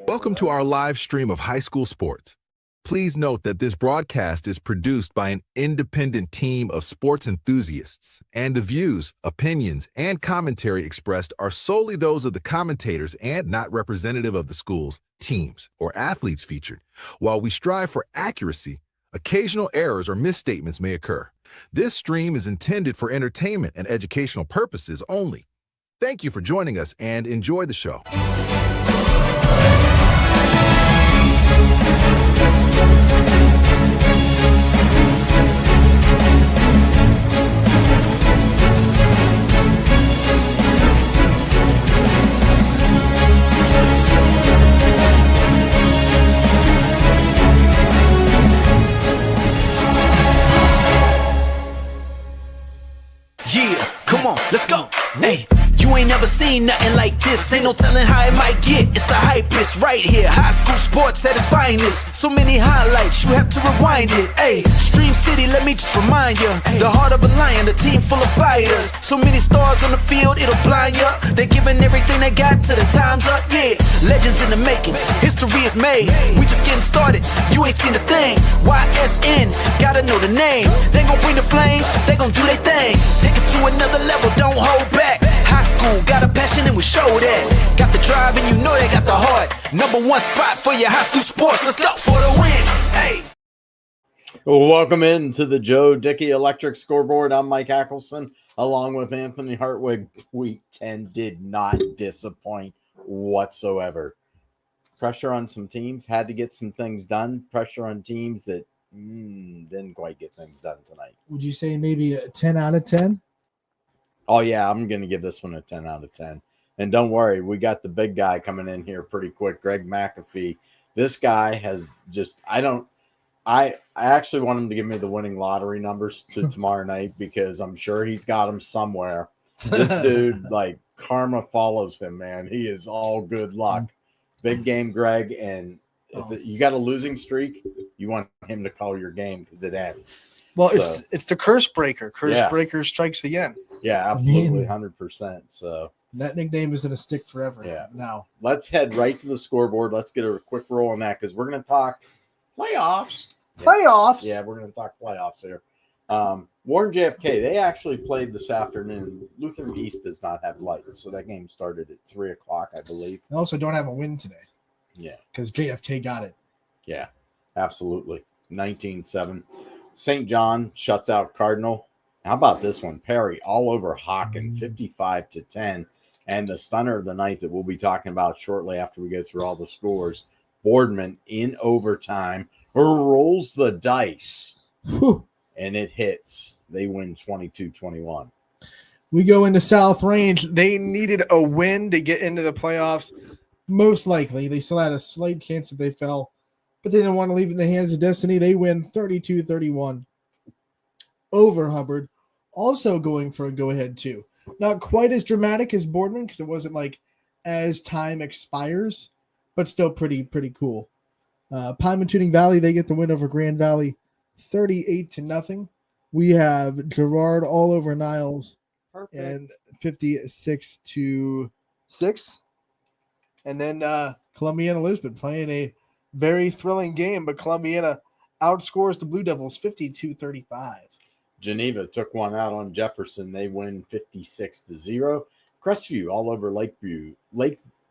Welcome to our live stream of high school sports. Please note that this broadcast is produced by an independent team of sports enthusiasts, and the views, opinions, and commentary expressed are solely those of the commentators and not representative of the schools, teams, or athletes featured. While we strive for accuracy, occasional errors or misstatements may occur. This stream is intended for entertainment and educational purposes only. Thank you for joining us and enjoy the show. Yeah, come on, let's go. Hey, you ain't never seen nothing like this. Ain't no telling how it might get. It's the hypest right here. High school sports at its finest. So many highlights, you have to rewind it. Hey, Stream City, let me just remind you. The heart of a lion, a team full of fighters. So many stars on the field, it'll blind you. They're giving everything they got till the time's up. Yeah, legends in the making. History is made. We just getting started. You ain't seen a thing. YSN, gotta know the name. They gon' bring the flames. They gon' do their thing. Take it to another level, don't hold back. High school, got a passion and we show that. Got the drive and you know they got the heart. Number one spot for your high school sports. Let's go for the win. Hey. Welcome into the Joe Dickey Electric Scoreboard. I'm Mike Ackelson, along with Anthony Hartwig. Week 10 did not disappoint whatsoever. Pressure on some teams, had to get some things done. Pressure on teams that didn't quite get things done tonight. Would you say maybe a 10 out of 10? Oh, yeah, I'm going to give this one a 10 out of 10. And don't worry, we got the big guy coming in here pretty quick, Greg McAfee. This guy has just, I actually want him to give me the winning lottery numbers to tomorrow night because I'm sure he's got them somewhere. This dude, like, karma follows him, man. He is all good luck. Big game, Greg. And if you got a losing streak, you want him to call your game because it ends. Well, it's the curse breaker. Breaker strikes again. Yeah, absolutely, 100%. So that nickname is going to stick forever. Yeah. Now, let's head right to the scoreboard. Let's get a quick roll on that because we're going to talk playoffs. Playoffs? Yeah, we're going to talk playoffs here. Warren JFK, they actually played this afternoon. Lutheran East does not have lights, so that game started at 3 o'clock, I believe. they also don't have a win today. Yeah. Because JFK got it. Yeah, absolutely. 19-7. St. John shuts out Cardinal. How about this one? Perry all over Hawken, 55-10. And the stunner of the night that we'll be talking about shortly after we go through all the scores, Boardman in overtime rolls the dice. Whew. And it hits. They win 22-21. We go into South Range. They needed a win to get into the playoffs. Most likely. They still had a slight chance if they fell, but they didn't want to leave it in the hands of destiny. They win 32-31 over Hubbard. Also going for a go-ahead, too. Not quite as dramatic as Boardman because it wasn't like as time expires, but still pretty cool. Pymatuning Valley, they get the win over Grand Valley 38-0. We have Girard all over Niles. Perfect. And 56-6. And then Columbiana Lisbon playing a very thrilling game, but Columbiana outscores the Blue Devils 52-35. Geneva took one out on Jefferson. They win 56-0. Crestview all over Lake LeBray,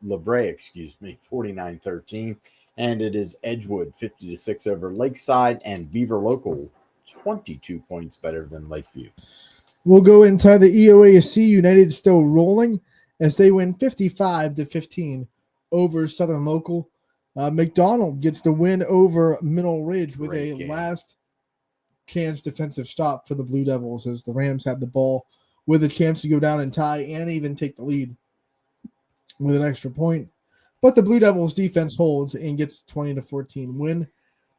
49-13. And it is Edgewood 50-6 over Lakeside, and Beaver Local 22 points better than Lakeview. We'll go inside the EOAC. United still rolling as they win 55-15 over Southern Local. McDonald gets the win over Middle Ridge with a last chance defensive stop for the Blue Devils as the Rams had the ball with a chance to go down and tie and even take the lead with an extra point. But the Blue Devils defense holds and gets 20-14 win.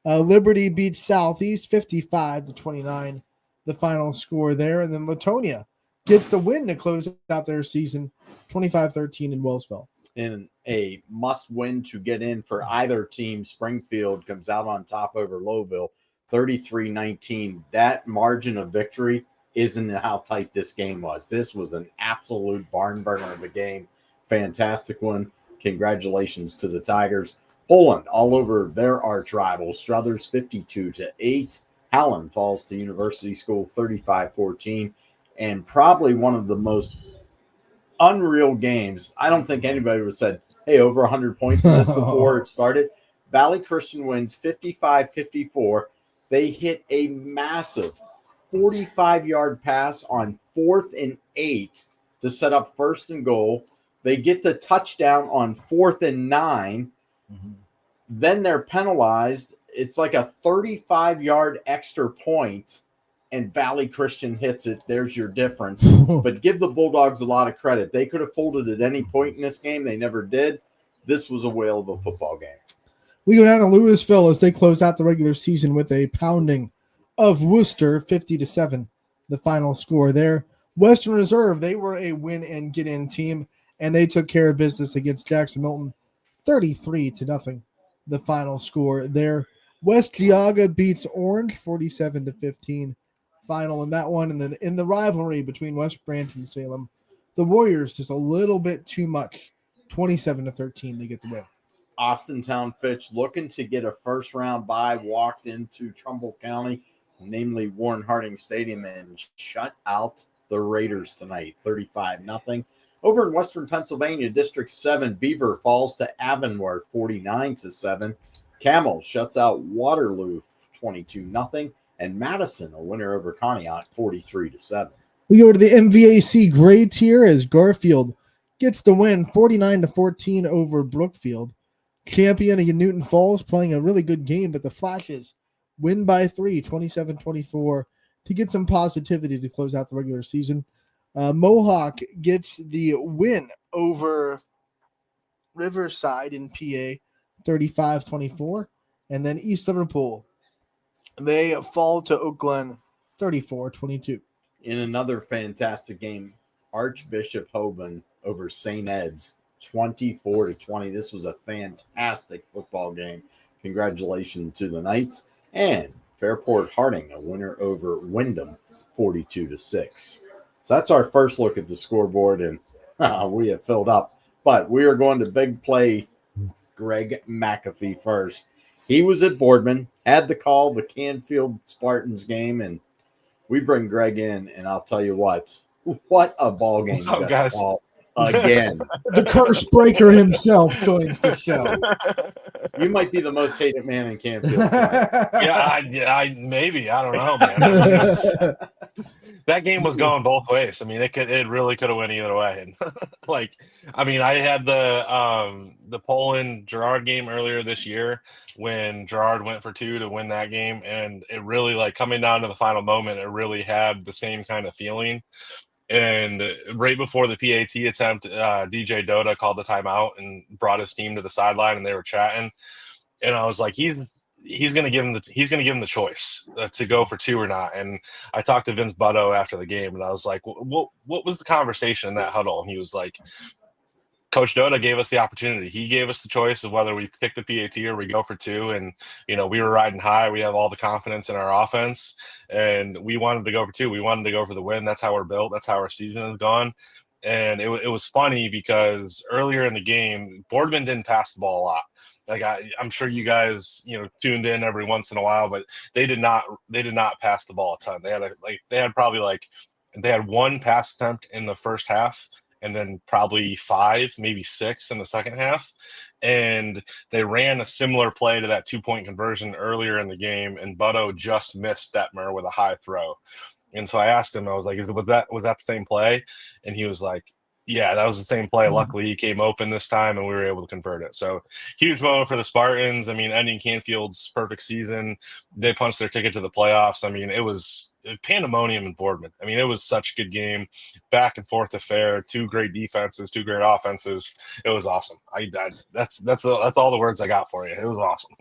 Liberty beats Southeast 55-29, the final score there. And then Latonia gets the win to close out their season 25-13 in Wellsville. In a must-win to get in for either team, Springfield comes out on top over Lowville 33-19. That margin of victory isn't how tight this game was. This was an absolute barn burner of a game. Fantastic one. Congratulations to the Tigers. Poland all over their arch rival, Struthers 52-8. Hallen falls to University School 35-14. And probably one of the most unreal games. I don't think anybody would have said, hey, over 100 points in this before it started. Valley Christian wins 55-54. They hit a massive 45-yard pass on 4th and 8 to set up 1st and goal. They get the touchdown on 4th and 9. Mm-hmm. Then they're penalized. It's like a 35-yard extra point, and Valley Christian hits it. There's your difference. But give the Bulldogs a lot of credit. They could have folded at any point in this game. They never did. This was a whale of a football game. We go down to Louisville as they close out the regular season with a pounding of Worcester, 50-7, the final score there. Western Reserve, they were a win-and-get-in team, and they took care of business against Jackson Milton, 33-0, the final score there. West Geauga beats Orange, 47-15, final in that one. And then in the rivalry between West Branch and Salem, the Warriors just a little bit too much, 27-13, they get the win. Austintown Fitch looking to get a first-round bye, walked into Trumbull County, namely Warren Harding Stadium, and shut out the Raiders tonight, 35-0. Over in Western Pennsylvania, District 7, Beaver falls to Avonworth, 49-7. Camel shuts out Waterloo, 22-0. And Madison, a winner over Conneaut, 43-7. We go to the MVAC gray tier as Garfield gets the win, 49-14 over Brookfield. Champion against Newton Falls playing a really good game, but the Flashes win by 3, 27-24, to get some positivity to close out the regular season. Mohawk gets the win over Riverside in PA, 35-24. And then East Liverpool, they fall to Oak Glen, 34-22. In another fantastic game, Archbishop Hoban over St. Ed's, 24-20. This was a fantastic football game. Congratulations to the Knights. And Fairport Harding, a winner over Wyndham, 42-6. So that's our first look at the scoreboard, and we have filled up. But we are going to big play Greg McAfee first. He was at Boardman, had to call the Canfield Spartans game, and we bring Greg in, and I'll tell you what a ball game. What's up, guys? Again. The curse breaker himself joins the show. You might be the most hated man in Canfield. I maybe. I don't know, man. That game was going both ways. I mean, it really could have went either way. And I had the Poland Gerard game earlier this year when Gerard went for 2 to win that game, and it really, coming down to the final moment, it really had the same kind of feeling. And right before the PAT attempt, DJ Dota called the timeout and brought his team to the sideline, and they were chatting. And I was like, he's going to give him the choice to go for 2 or not. And I talked to Vince Butto after the game, and I was like, what was the conversation in that huddle? And he was like, Coach Dota gave us the opportunity. He gave us the choice of whether we pick the PAT or we go for 2. And, we were riding high. We have all the confidence in our offense, and we wanted to go for 2. We wanted to go for the win. That's how we're built. That's how our season has gone. And it was funny because earlier in the game, Boardman didn't pass the ball a lot. I'm sure you guys, tuned in every once in a while, but they did not pass the ball a ton. They had one pass attempt in the first half, and then probably 5, maybe 6 in the second half. And they ran a similar play to that 2-point conversion earlier in the game, and Butto just missed Detmer with a high throw. And so I asked him, I was like, was that the same play? And he was like, yeah, that was the same play. Luckily, he came open this time, and we were able to convert it. So huge moment for the Spartans. I mean, ending Canfield's perfect season. They punched their ticket to the playoffs. I mean, it was pandemonium in Boardman. I mean, it was such a good game, back and forth affair. 2 great defenses, 2 great offenses. It was awesome. That's all the words I got for you. It was awesome.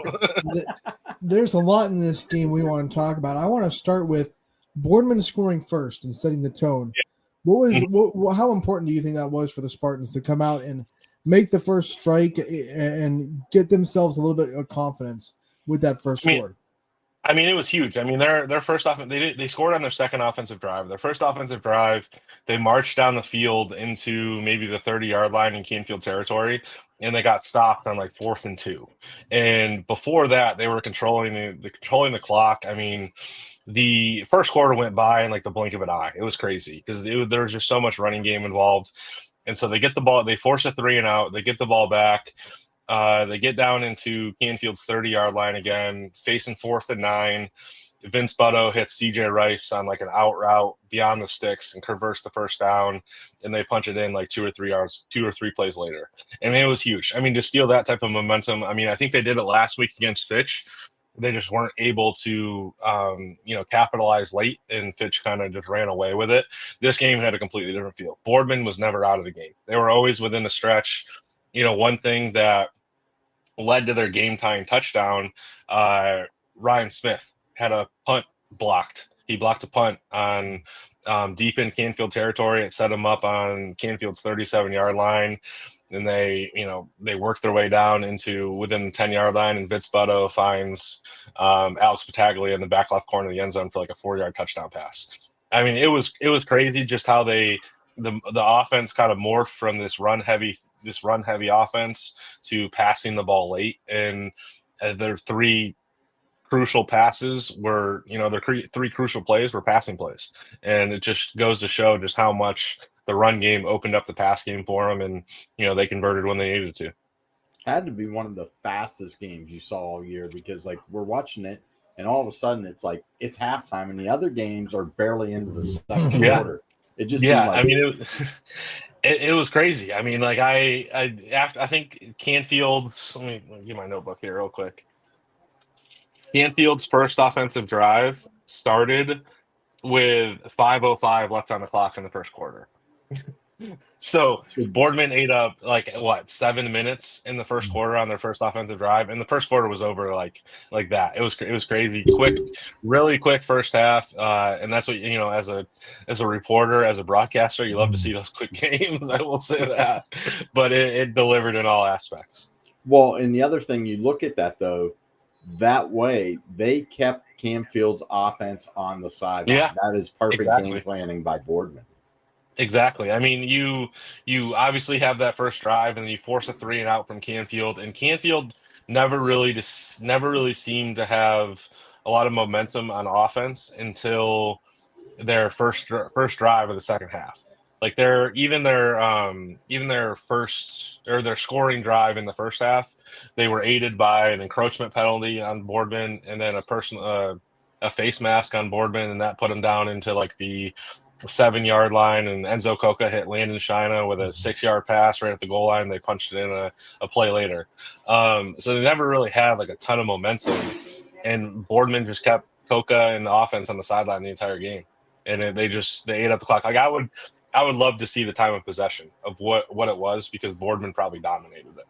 There's a lot in this game we want to talk about. I want to start with Boardman scoring first and setting the tone. Yeah. How important do you think that was for the Spartans to come out and make the first strike and get themselves a little bit of confidence with that first score? I mean, it was huge. I mean, their first offense, they scored on their second offensive drive. Their first offensive drive, they marched down the field into maybe the 30-yard line in Canfield territory, and they got stopped on like 4th and 2. And before that, they were controlling the clock. I mean, the first quarter went by in like the blink of an eye. It was crazy because there was just so much running game involved. And so they get the ball, they force a 3 and out, they get the ball back. They get down into Canfield's 30-yard line again, facing 4th and 9. Vince Butto hits CJ Rice on like an out route beyond the sticks and converts the first down, and they punch it in like 2 or 3 plays later. I mean, it was huge. I mean, to steal that type of momentum, I mean, I think they did it last week against Fitch. They just weren't able to, capitalize late, and Fitch kind of just ran away with it. This game had a completely different feel. Boardman was never out of the game. They were always within a stretch. One thing that led to their game-tying touchdown, Ryan Smith had a punt blocked. He blocked a punt on deep in Canfield territory. It set him up on Canfield's 37-yard line. And they worked their way down into within the 10-yard line, and Vince Butto finds Alex Battaglia in the back left corner of the end zone for like a 4-yard touchdown pass. I mean, it was crazy just how the offense kind of morphed from this run heavy offense to passing the ball late, and their 3 crucial passes were, their 3 crucial plays were passing plays, and it just goes to show just how much the run game opened up the pass game for them, and they converted when they needed to. Had to be one of the fastest games you saw all year, because like we're watching it, and all of a sudden it's like it's halftime, and the other games are barely into the second quarter. It just seemed like, I mean, it was crazy. I mean, like I think Canfield's. Let me get my notebook here real quick. Canfield's first offensive drive started with 5:05 left on the clock in the first quarter. So Boardman ate up 7 minutes in the first quarter on their first offensive drive, and the first quarter was over like that. It was crazy quick, really quick first half, and that's what as a reporter, as a broadcaster, you love to see those quick games. I will say that, but it delivered in all aspects. Well, and the other thing, you look at that though, that way they kept Canfield's offense on the sideline. Yeah, that is perfect game planning by Boardman. Exactly. I mean, you obviously have that first drive, and then you force a 3 and out from Canfield, and Canfield never really seemed to have a lot of momentum on offense until their first drive of the second half. Like their scoring drive in the first half, they were aided by an encroachment penalty on Boardman, and then a face mask on Boardman, and that put him down into like the 7-yard line, and Enzo Coca hit Landon Shina with a 6-yard pass right at the goal line. They punched it in a play later. So they never really had like a ton of momentum, and Boardman just kept Coca and the offense on the sideline the entire game, and they ate up the clock. Like I would love to see the time of possession of what it was, because Boardman probably dominated it.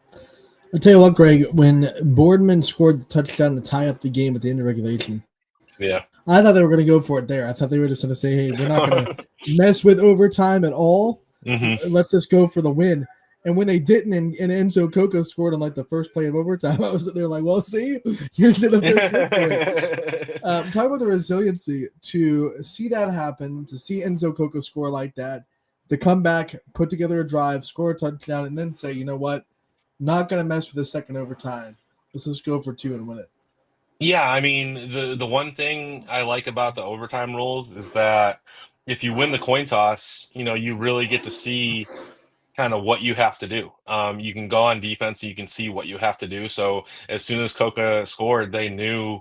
I'll tell you what, Greg, when Boardman scored the touchdown to tie up the game at the end of regulation, yeah, I thought they were going to go for it there. I thought they were just going to say, hey, we're not going to mess with overtime at all. Mm-hmm. Let's just go for the win. And when they didn't, and Enzo Coco scored on like the first play of overtime, I was sitting there like, well, see, you should have this. Talk about the resiliency to see that happen, to see Enzo Coco score like that, to come back, put together a drive, score a touchdown, and then say, you know what, not going to mess with the second overtime. Let's just go for 2 and win it. Yeah, I mean, the one thing I like about the overtime rules is that if you win the coin toss, you really get to see kind of what you have to do. You can go on defense, and you can see what you have to do. So as soon as Coca scored, they knew,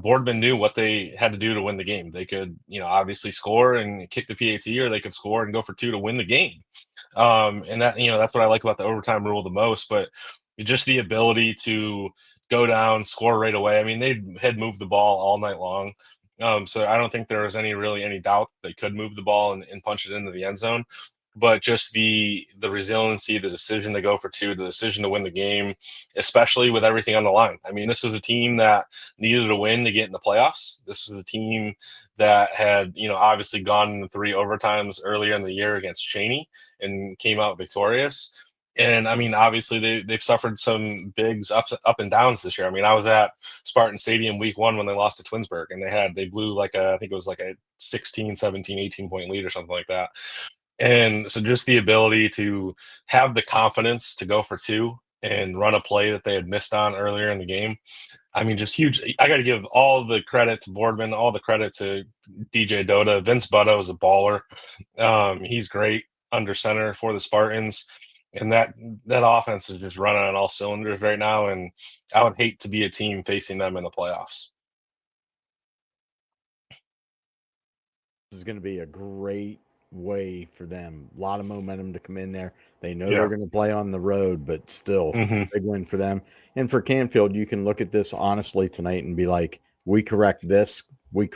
Boardman knew what they had to do to win the game. They could, obviously score and kick the PAT, or they could score and go for 2 to win the game. And that, that's what I like about the overtime rule the most. But just the ability to go down, score right away. I mean, they had moved the ball all night long. So I don't think there was any doubt they could move the ball and punch it into the end zone. But just the resiliency, the decision to go for 2, the decision to win the game, especially with everything on the line. I mean, this was a team that needed a win to get in the playoffs. This was a team that had, obviously gone into 3 overtimes earlier in the year against Cheney and came out victorious. And I mean, obviously they've suffered some bigs up and downs this year. I mean, I was at Spartan Stadium week 1 when they lost to Twinsburg, and they blew I think it was like a 16, 17, 18 point lead or something like that. And so just the ability to have the confidence to go for two and run a play that they had missed on earlier in the game. I mean, just huge. I got to give all the credit to Boardman, all the credit to DJ Dota. Vince Butta is a baller. He's great under center for the Spartans. And that offense is just running on all cylinders right now. And I would hate to be a team facing them in the playoffs. This is going to be a great way for them. A lot of momentum to come in there. They know Yeah. they're going to play on the road, but still big win for them. And for Canfield, you can look at this honestly tonight and be like, we correct this, we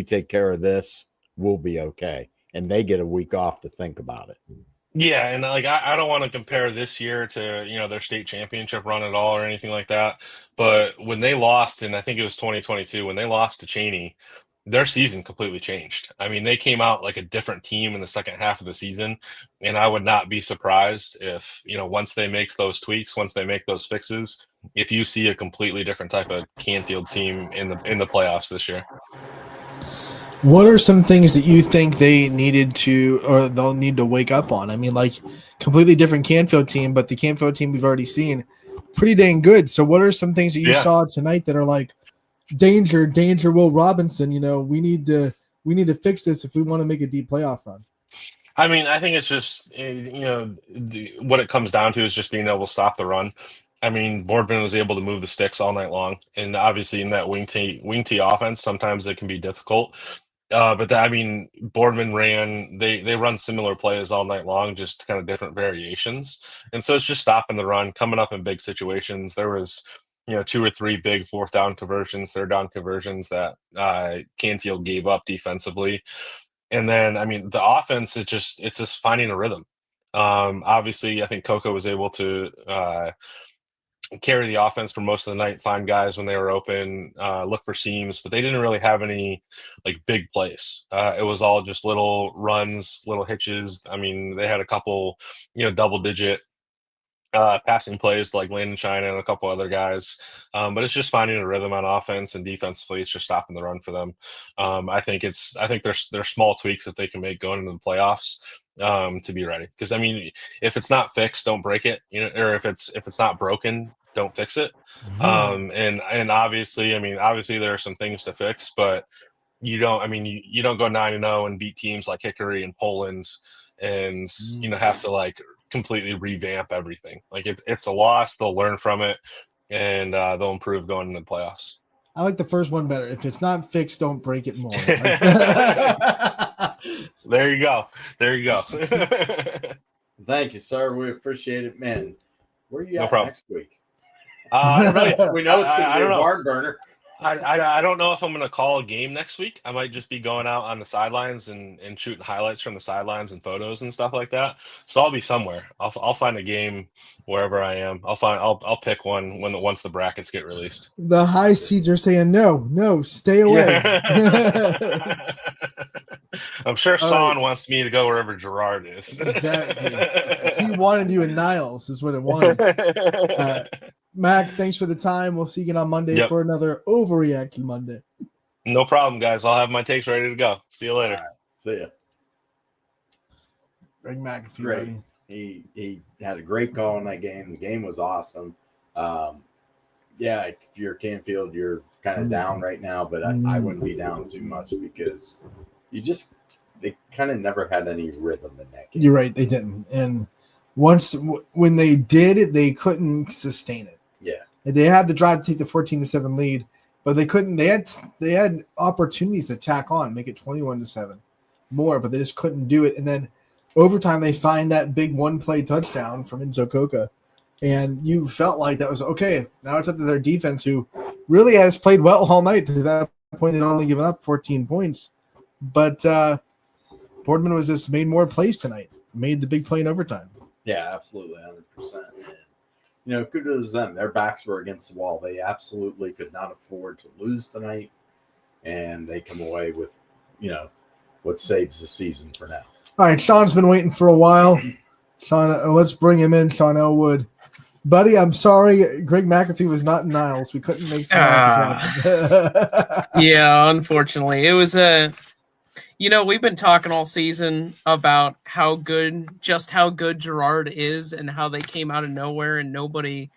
take care of this, we'll be okay. And they get a week off to think about it. Yeah, and like I don't want to compare this year to their state championship run at all or anything like that. But when they lost, and I think it was 2022, when they lost to Cheney, their season completely changed. I mean, they came out like a different team in the second half of the season, and I would not be surprised if once they make those tweaks, once they make those fixes, if you see a completely different type of Canfield team in the playoffs this year. What are some things that you think they needed to, or they'll need to wake up on? I mean, like completely different Canfield team, but the Canfield team we've already seen pretty dang good. So what are some things that you saw tonight that are like danger, Will Robinson, we need to fix this if we want to make a deep playoff run? I mean, I think it's just, what it comes down to is just being able to stop the run. I mean, Boardman was able to move the sticks all night long. And obviously in that wing tee offense, sometimes it can be difficult. But Boardman they run similar plays all night long, just kind of different variations. And so it's just stopping the run, coming up in big situations. There was, 2 or 3 big fourth down conversions, third down conversions that Canfield gave up defensively. And then, the offense, it's just finding a rhythm. Obviously, I think Coco was able to carry the offense for most of the night, find guys when they were open, look for seams, but they didn't really have any like big plays. It was all just little runs, little hitches. I mean, they had a couple, double-digit passing plays like Landon China and a couple other guys. But it's just finding a rhythm on offense, and defensively it's just stopping the run for them. I think there's small tweaks that they can make going into the playoffs to be ready. Because if it's not fixed, don't break it. Or if it's not broken, don't fix it. And obviously, there are some things to fix, but you don't go 9-0 and beat teams like Hickory and Poland and have to like completely revamp everything. Like it's a loss. They'll learn from it, and they'll improve going into the playoffs. I like the first one better. If it's not fixed, don't break it more. There you go. Thank you, sir. We appreciate it, man. Where are you at next week? We know it's going to be a barn burner. I don't know if I'm going to call a game next week. I might just be going out on the sidelines and shooting highlights from the sidelines and photos and stuff like that. So I'll be somewhere. I'll find a game wherever I am. I'll pick one once the brackets get released. The high seeds are saying no, stay away. I'm sure Son wants me to go wherever Gerard is. Exactly. He wanted you in Niles, is what it wanted. Mac, thanks for the time. We'll see you again on Monday for another Overreaction Monday. No problem, guys. I'll have my takes ready to go. See you later. Right. See ya. Greg McAfee, great. Buddy. He had a great call in that game. The game was awesome. If you're Canfield, you're kind of down right now, but I wouldn't be down too much because they kind of never had any rhythm in that game. You're right, they didn't. And when they did, they couldn't sustain it. Yeah. They had the drive to take the 14-7 lead, but they couldn't. They had opportunities to tack on, make it 21-7 more, but they just couldn't do it. And then overtime, they find that big one-play touchdown from Enzo Coca, and you felt like that was okay. Now it's up to their defense, who really has played well all night. To that point, they'd only given up 14 points, but Boardman was just made more plays tonight, made the big play in overtime. Yeah, absolutely, 100%. And, kudos to them. Their backs were against the wall. They absolutely could not afford to lose tonight, and they come away with, what saves the season for now. All right, Sean's been waiting for a while. Sean, let's bring him in, Sean Elwood. Buddy, I'm sorry, Greg McAfee was not in Niles. We couldn't make some happen. Yeah, unfortunately. It was We've been talking all season about how good Girard is and how they came out of nowhere and nobody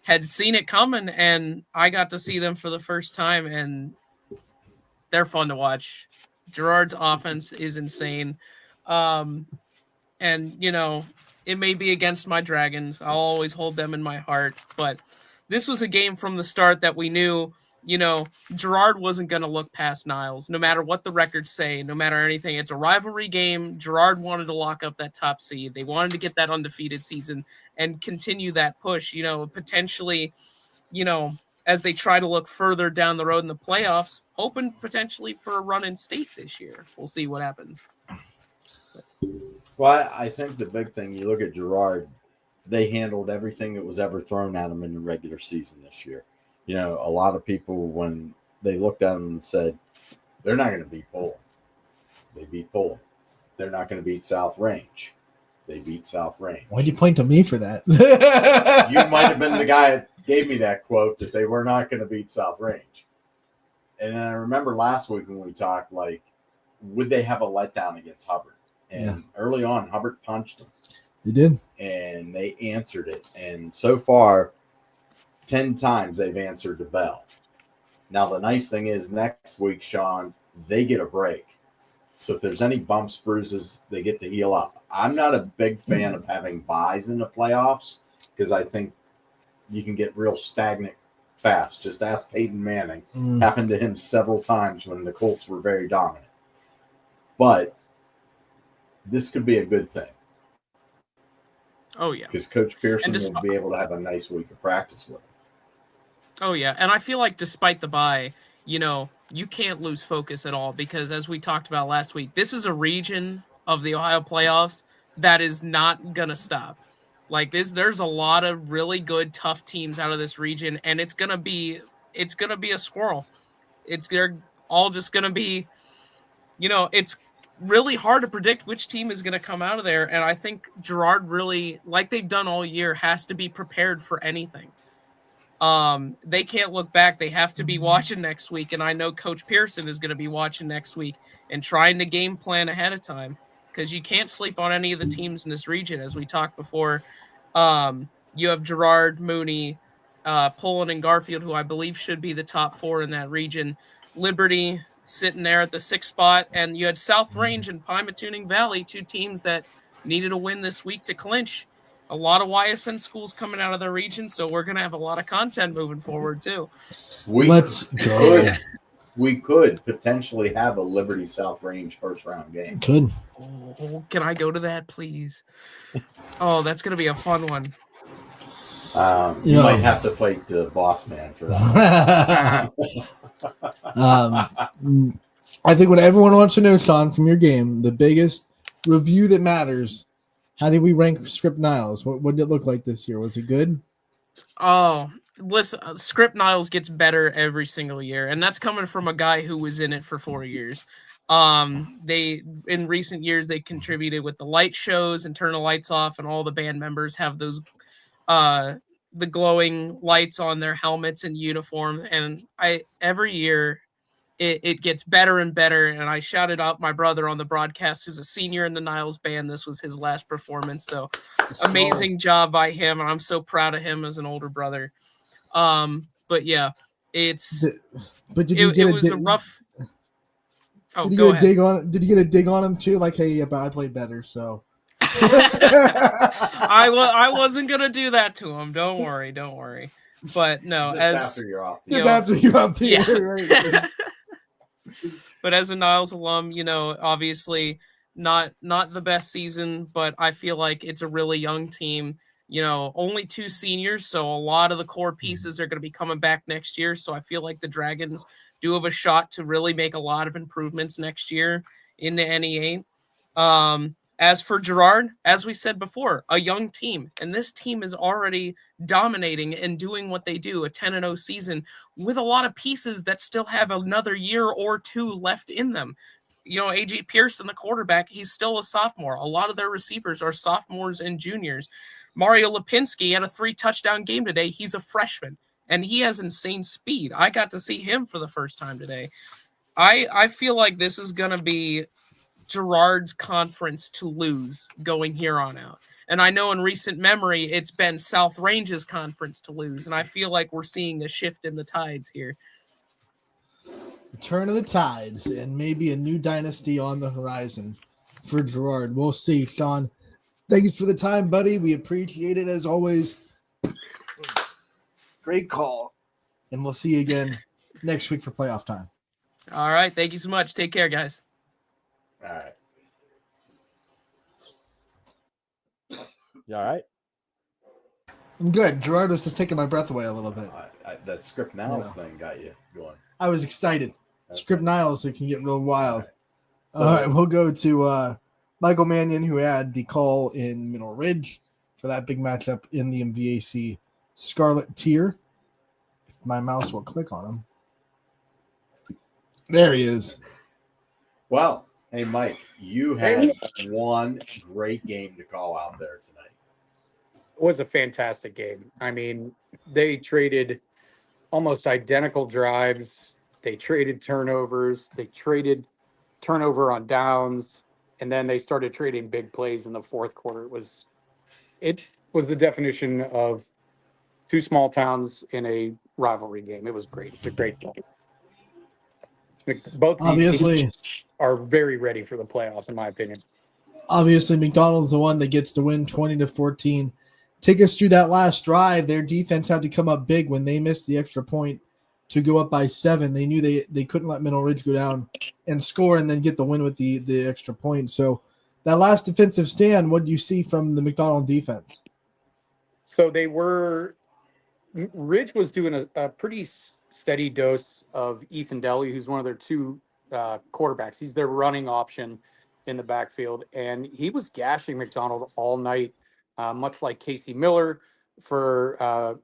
had seen it coming. And I got to see them for the first time, and they're fun to watch. Girard's offense is insane. And, it may be against my Dragons. I'll always hold them in my heart. But this was a game from the start that we knew, Girard wasn't going to look past Niles, no matter what the records say, no matter anything. It's a rivalry game. Girard wanted to lock up that top seed. They wanted to get that undefeated season and continue that push, potentially, as they try to look further down the road in the playoffs, hoping potentially for a run in state this year. We'll see what happens. Well, I think the big thing, you look at Girard, they handled everything that was ever thrown at them in the regular season this year. A lot of people, when they looked at them and said, they're not going to beat Poland. They beat Poland. They're not going to beat South Range. They beat South Range. Why'd you point to me for that? You might have been the guy that gave me that quote that they were not going to beat South Range. And I remember last week when we talked, would they have a letdown against Hubbard? And early on, Hubbard punched them. They did. And they answered it. And so far, 10 times they've answered the bell. Now, the nice thing is next week, Sean, they get a break. So if there's any bumps, bruises, they get to heal up. I'm not a big fan of having buys in the playoffs because I think you can get real stagnant fast. Just ask Peyton Manning. Happened to him several times when the Colts were very dominant. But this could be a good thing. Oh, yeah. Because Coach Pearson will be able to have a nice week of practice with him. Oh, yeah. And I feel like despite the bye, you can't lose focus at all because as we talked about last week, this is a region of the Ohio playoffs that is not going to stop. There's a lot of really good, tough teams out of this region, and it's going to be a squirrel. They're all just going to be, it's really hard to predict which team is going to come out of there. And I think Girard really, like they've done all year, has to be prepared for anything. They can't look back. They have to be watching next week. And I know Coach Pearson is going to be watching next week and trying to game plan ahead of time because you can't sleep on any of the teams in this region. As we talked before, you have Girard, Mooney, Poland, and Garfield, who I believe should be the top 4 in that region. Liberty sitting there at the 6th spot, and you had South Range and Pymatuning Valley, 2 teams that needed a win this week to clinch. A lot of YSN schools coming out of their region, so we're going to have a lot of content moving forward too. Let's go. We could potentially have a Liberty South Range first round game. Could. Oh, can I go to that, please? Oh, that's going to be a fun one. You might have to fight the boss man for that. I think what everyone wants to know, Sean, from your game, the biggest review that matters, how did we rank Script Niles? What did it look like this year? Was it good? Oh, listen, Script Niles gets better every single year, and that's coming from a guy who was in it for 4 years. They, in recent years, they contributed with the light shows and turn the lights off, and all the band members have those the glowing lights on their helmets and uniforms. And every year it gets better and better. And I shouted out my brother on the broadcast, who's a senior in the Niles band. This was his last performance. So amazing job by him. And I'm so proud of him as an older brother. But yeah, it was a rough. Oh, did you get a dig on? Did you get a dig on him too? Like, hey, but I played better, so. I wasn't gonna do that to him. Don't worry. But no, after you're off, after you're off the air, right? But as a Niles alum, obviously not the best season, but I feel like it's a really young team. Only 2 seniors, so a lot of the core pieces are going to be coming back next year. So I feel like the Dragons do have a shot to really make a lot of improvements next year in the NE8. As for Girard, as we said before, a young team, and this team is already dominating and doing what they do, a 10-0 season with a lot of pieces that still have another year or 2 left in them. A.J. Pearson, the quarterback, he's still a sophomore. A lot of their receivers are sophomores and juniors. Mario Lipinski had a 3-touchdown game today. He's a freshman, and he has insane speed. I got to see him for the first time today. I feel like this is going to be Gerard's conference to lose going here on out. And I know in recent memory, it's been South Range's conference to lose. And I feel like we're seeing a shift in the tides here. The turn of the tides and maybe a new dynasty on the horizon for Gerard. We'll see. Sean, thanks for the time, buddy. We appreciate it as always. Great call. And we'll see you again next week for playoff time. All right. Thank you so much. Take care, guys. All right. You all right? I'm good. Gerard was just taking my breath away a little bit. That Script Niles thing got you going. I was excited. Okay. Script Niles, it can get real wild. So, All right, we'll go to Michael Mannion, who had the call in Middle Ridge for that big matchup in the MVAC Scarlet tier. If my mouse will click on him. There he is. well, hey, Mike, you had one great game to call out there tonight. It was a fantastic game. I mean, they traded almost identical drives. They traded turnovers. They traded turnover on downs, and then they started trading big plays in the fourth quarter. It was the definition of two small towns in a rivalry game. It was great. It's a great game. Both Obviously, teams are very ready for the playoffs, in my opinion. Obviously, McDonald's the one that gets to win 20-14. Take us through that last drive. Their defense had to come up big when they missed the extra point to go up by 7. They knew they couldn't let Middle Ridge go down and score and then get the win with the extra point. So that last defensive stand, what do you see from the McDonald defense? So Ridge was doing a pretty steady dose of Ethan Daly, who's one of their two quarterbacks. He's their running option in the backfield, and he was gashing McDonald all night, much like Casey Miller for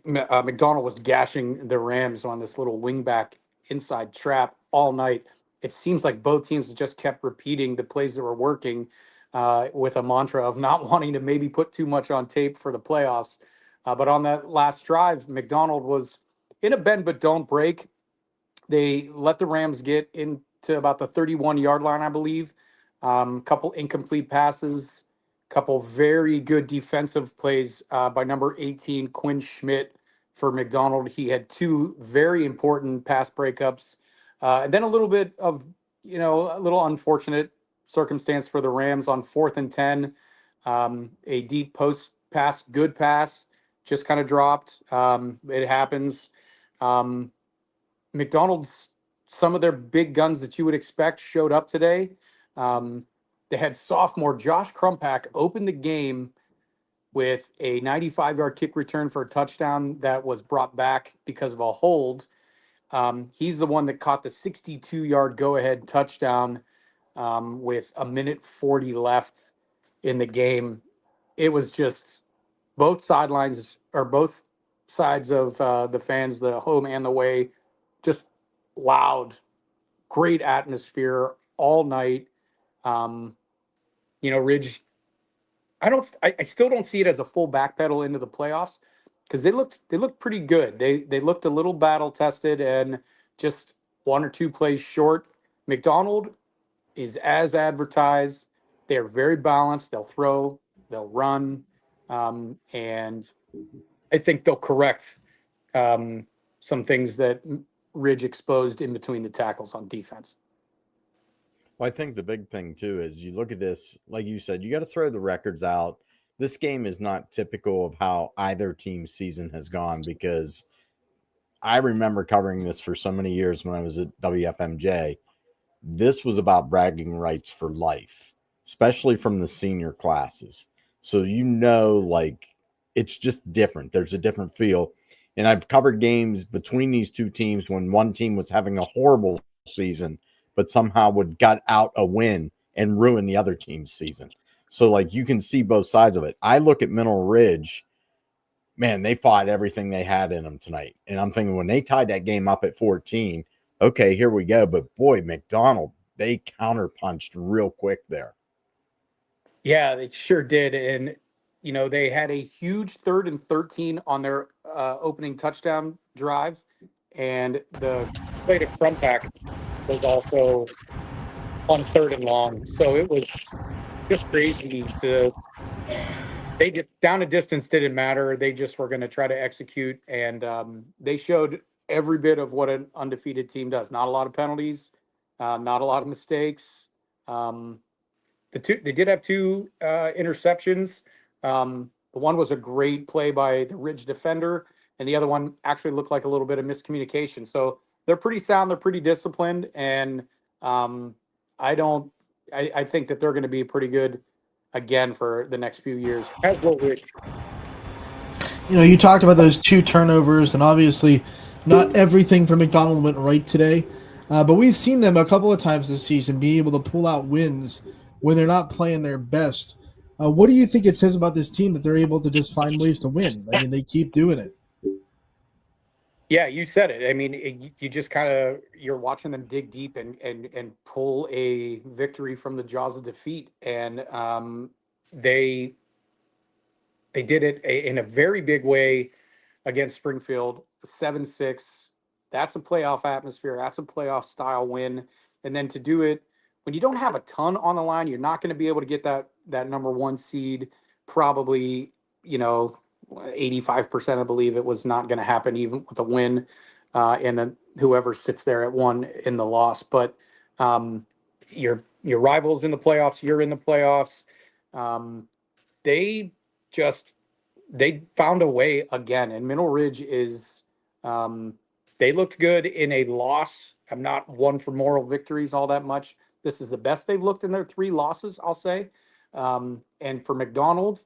McDonald was gashing the Rams on this little wingback inside trap all night. It seems like both teams just kept repeating the plays that were working with a mantra of not wanting to maybe put too much on tape for the playoffs. But on that last drive, McDonald was in a bend but don't break. They let the Rams get into about the 31-yard line, I believe. Couple incomplete passes, couple very good defensive plays by number 18, Quinn Schmidt, for McDonald. He had two very important pass breakups. And then a little bit of, a little unfortunate circumstance for the Rams on 4th and 10. A deep post pass, good pass, just kind of dropped. It happens. McDonald's, some of their big guns that you would expect showed up today. They had sophomore Josh Crumpack open the game with a 95-yard kick return for a touchdown that was brought back because of a hold. He's the one that caught the 62-yard go-ahead touchdown with a minute 40 left in the game. It was just both sides of the fans, the home and the away, just loud, great atmosphere all night. Ridge, I still don't see it as a full backpedal into the playoffs because they looked pretty good. They looked a little battle tested and just one or two plays short. McDonald is as advertised. They're very balanced. They'll throw, they'll run, and I think they'll correct some things that Ridge exposed in between the tackles on defense. Well, I think the big thing, too, is you look at this, like you said, you got to throw the records out. This game is not typical of how either team's season has gone because I remember covering this for so many years when I was at WFMJ. This was about bragging rights for life, especially from the senior classes. So, it's just different. There's a different feel. And I've covered games between these two teams when one team was having a horrible season, but somehow got out a win and ruin the other team's season. So, you can see both sides of it. I look at Middle Ridge, man, they fought everything they had in them tonight. And I'm thinking when they tied that game up at 14, okay, here we go. But, boy, McDonald, they counterpunched real quick there. Yeah, they sure did. And, they had a huge 3rd and 13 on their opening touchdown drive. And the play to Crumpack was also on 3rd and long. So it was just crazy they did down a distance didn't matter. They just were going to try to execute, and they showed every bit of what an undefeated team does. Not a lot of penalties, not a lot of mistakes. They did have 2 interceptions. The one was a great play by the Ridge defender, and the other one actually looked like a little bit of miscommunication. So they're pretty sound, they're pretty disciplined, and I think that they're going to be pretty good again for the next few years. As will Ridge. You talked about those 2 turnovers, and obviously not everything for McDonald went right today, but we've seen them a couple of times this season be able to pull out wins when they're not playing their best. What do you think it says about this team that they're able to just find ways to win? I mean, they keep doing it. Yeah, you said it. I mean, you just you're watching them dig deep and pull a victory from the jaws of defeat, and they did it in a very big way against Springfield, 7-6. That's a playoff atmosphere. That's a playoff style win, and then to do it when you don't have a ton on the line, you're not going to be able to get that number 1 seed. Probably, 85%, I believe it was not going to happen even with a win, and then whoever sits there at 1 in the loss. But your rivals in the playoffs, you're in the playoffs. They found a way again, and Middle Ridge is they looked good in a loss. I'm not one for moral victories all that much. This is the best they've looked in their 3 losses, I'll say. And for McDonald,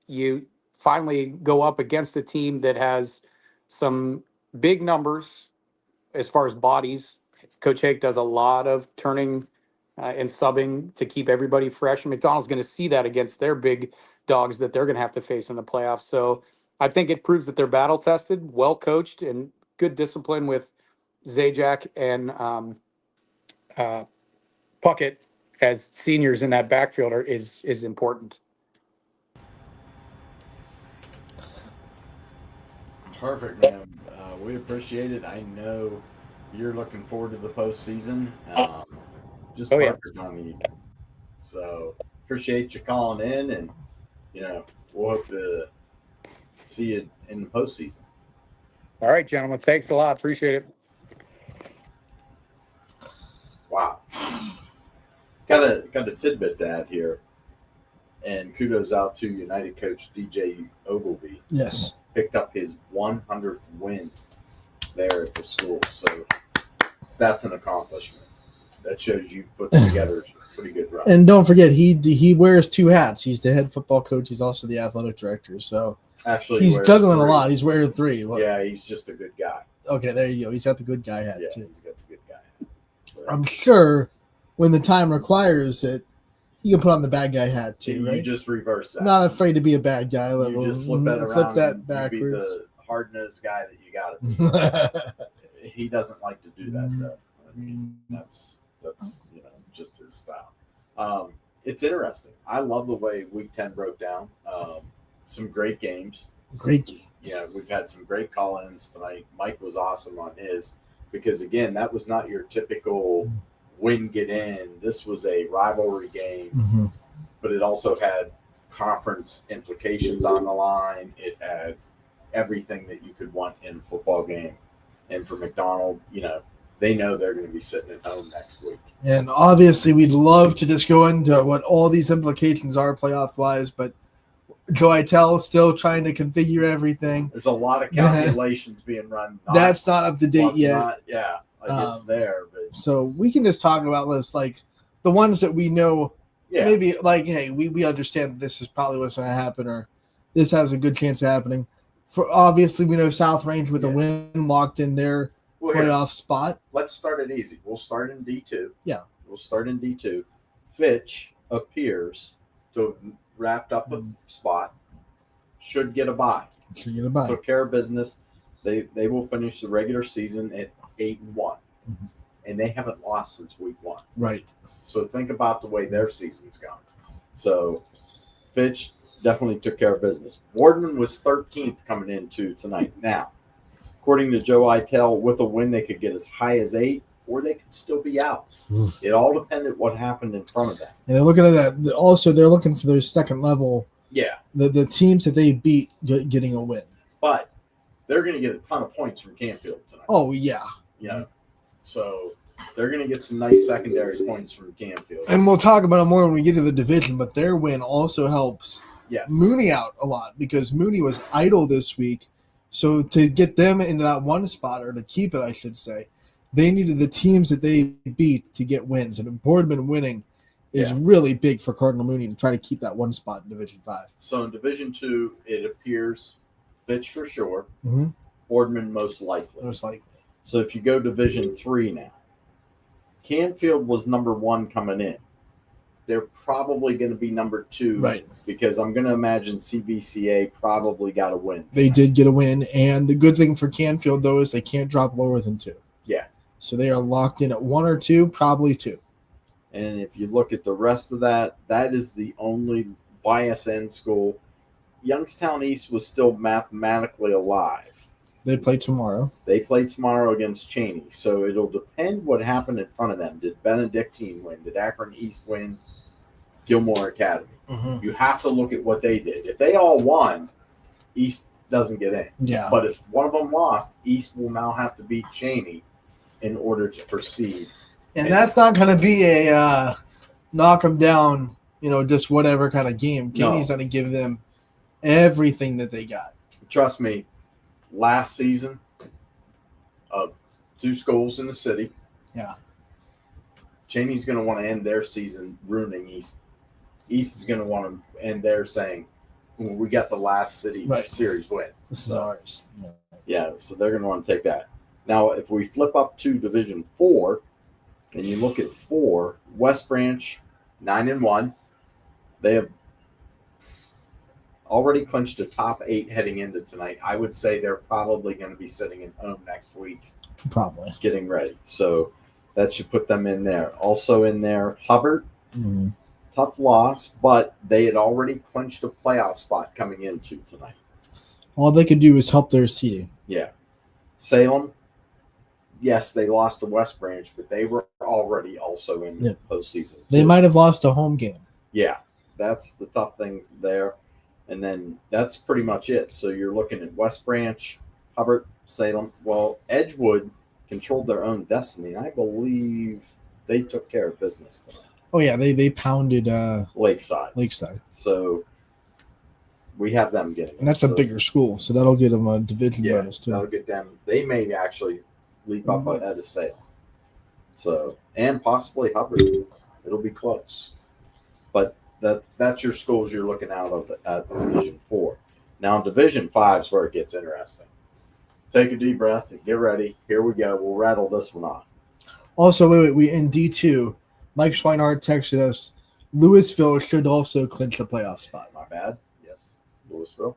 you finally go up against a team that has some big numbers as far as bodies. Coach Hake does a lot of turning and subbing to keep everybody fresh. And McDonald's going to see that against their big dogs that they're going to have to face in the playoffs. So I think it proves that they're battle tested, well coached, and good discipline with Zajac and Puckett as seniors in that backfield is important. Perfect, man. We appreciate it. I know you're looking forward to the postseason. Just perfect on you. So appreciate you calling in, and we'll hope to see you in the postseason. All right, gentlemen. Thanks a lot. Appreciate it. Wow. Got a tidbit to add here, and kudos out to United coach DJ Ogilvy. Yes. Picked up his 100th win there at the school. So that's an accomplishment. That shows you've put together a pretty good run. And don't forget, he wears 2 hats. He's the head football coach. He's also the athletic director. So actually, he's juggling 3. A lot. He's wearing 3. What? Yeah, he's just a good guy. Okay, there you go. He's got the good guy hat, too. He's got the good guy hat. So, I'm sure when the time requires it, he can put on the bad guy hat, too, right? You just reverse that. Not afraid to be a bad guy. You just flip that around. Flip that and backwards. be the hard-nosed guy that you got to be. He doesn't like to do that, though. I mean, that's just his style. It's interesting. I love the way Week 10 broke down. Some great games. Great games. Yeah, we've had some great call-ins tonight. Mike was awesome on his because, again, that was not your typical win, get in. This was a rivalry game, but it also had conference implications on the line. It had everything that you could want in a football game. And for McDonald, they know they're going to be sitting at home next week. And obviously, we'd love to just go into what all these implications are playoff-wise, but Joe Itel still trying to configure everything. There's a lot of calculations being run. That's not up to date yet. It's there. But. So we can just talk about this, like the ones that we know. Yeah. Maybe like, hey, we understand that this is probably what's going to happen, or this has a good chance of happening. For obviously, we know South Range with a win locked in their playoff spot. Let's start it easy. We'll start in D2. Yeah. We'll start in D2. Fitch appears to have wrapped up a spot. Should get a bye. Took care of business. They will finish the regular season at 8-1. And they haven't lost since week 1. Right. So think about the way their season's gone. So Fitch definitely took care of business. Boardman was 13th coming into tonight. Now, according to Joe Itel, with a win, they could get as high as 8. or they could still be out. It all depended what happened in front of them. And they're looking at that. Also, they're looking for those second level, Yeah, the teams that they beat getting a win. but they're going to get a ton of points from Canfield tonight. Oh, yeah. You know, so they're going to get some nice secondary points from Canfield. And we'll talk about it more when we get to the division, but their win also helps Yes. Mooney out a lot because Mooney was idle this week. So to get them into that one spot, or to keep it, I should say, they needed the teams that they beat to get wins. And Boardman winning is really big for Cardinal Mooney to try to keep that one spot in Division 5. So in Division 2, it appears Fitch for sure, Mm-hmm. Boardman most likely. Most likely. So if you go Division 3 now, Canfield was number 1 coming in. They're probably going to be number 2, Right. Because I'm going to imagine CVCA probably got a win. They did get a win. And the good thing for Canfield, though, is they can't drop lower than 2. Yeah. So they are locked in at 1 or 2, probably 2. And if you look at the rest of that, that is the only YSN school. Youngstown East was still mathematically alive. They play tomorrow. They play tomorrow against Cheney. So it'll depend what happened in front of them. Did Benedictine win? Did Akron East win? Gilmore Academy. Mm-hmm. You have to look at what they did. If they all won, East doesn't get in. Yeah. But if one of them lost, East will now have to beat Cheney in order to proceed. And that's not going to be a knock them down, just whatever kind of game. Cheney's going to give them everything that they got. Trust me, last season of 2 schools in the city, Yeah. Cheney's going to want to end their season ruining East. East is going to want to end their saying, well, we got the last city series win. This is ours. Yeah, so they're going to want to take that. Now, if we flip up to Division 4, and you look at 4, West Branch, 9-1. They have already clinched a top 8 heading into tonight. I would say they're probably going to be sitting at home next week. Probably. Getting ready. So that should put them in there. Also in there, Hubbard. Mm-hmm. Tough loss, but they had already clinched a playoff spot coming into tonight. All they could do is help their seeding. Yeah. Salem, yes, they lost to West Branch, but they were already also in the postseason. They might have lost a home game. Yeah, that's the tough thing there. And then that's pretty much it. So you're looking at West Branch, Hubbard, Salem. Well, Edgewood controlled their own destiny. I believe they took care of business tonight. Oh, yeah, they pounded Lakeside. So we have them getting. And that's a bigger school, so that'll get them a division bonus, too. That'll get them. They may actually leap up ahead of Salem. So, and possibly Hubbard. It'll be close. But that's your schools you're looking out of at Division 4. Now, Division 5 is where it gets interesting. Take a deep breath and get ready. Here we go. We'll rattle this one off. Also, we in D2, Mike Schweinhardt texted us, Louisville should also clinch a playoff spot. My bad. Yes, Louisville.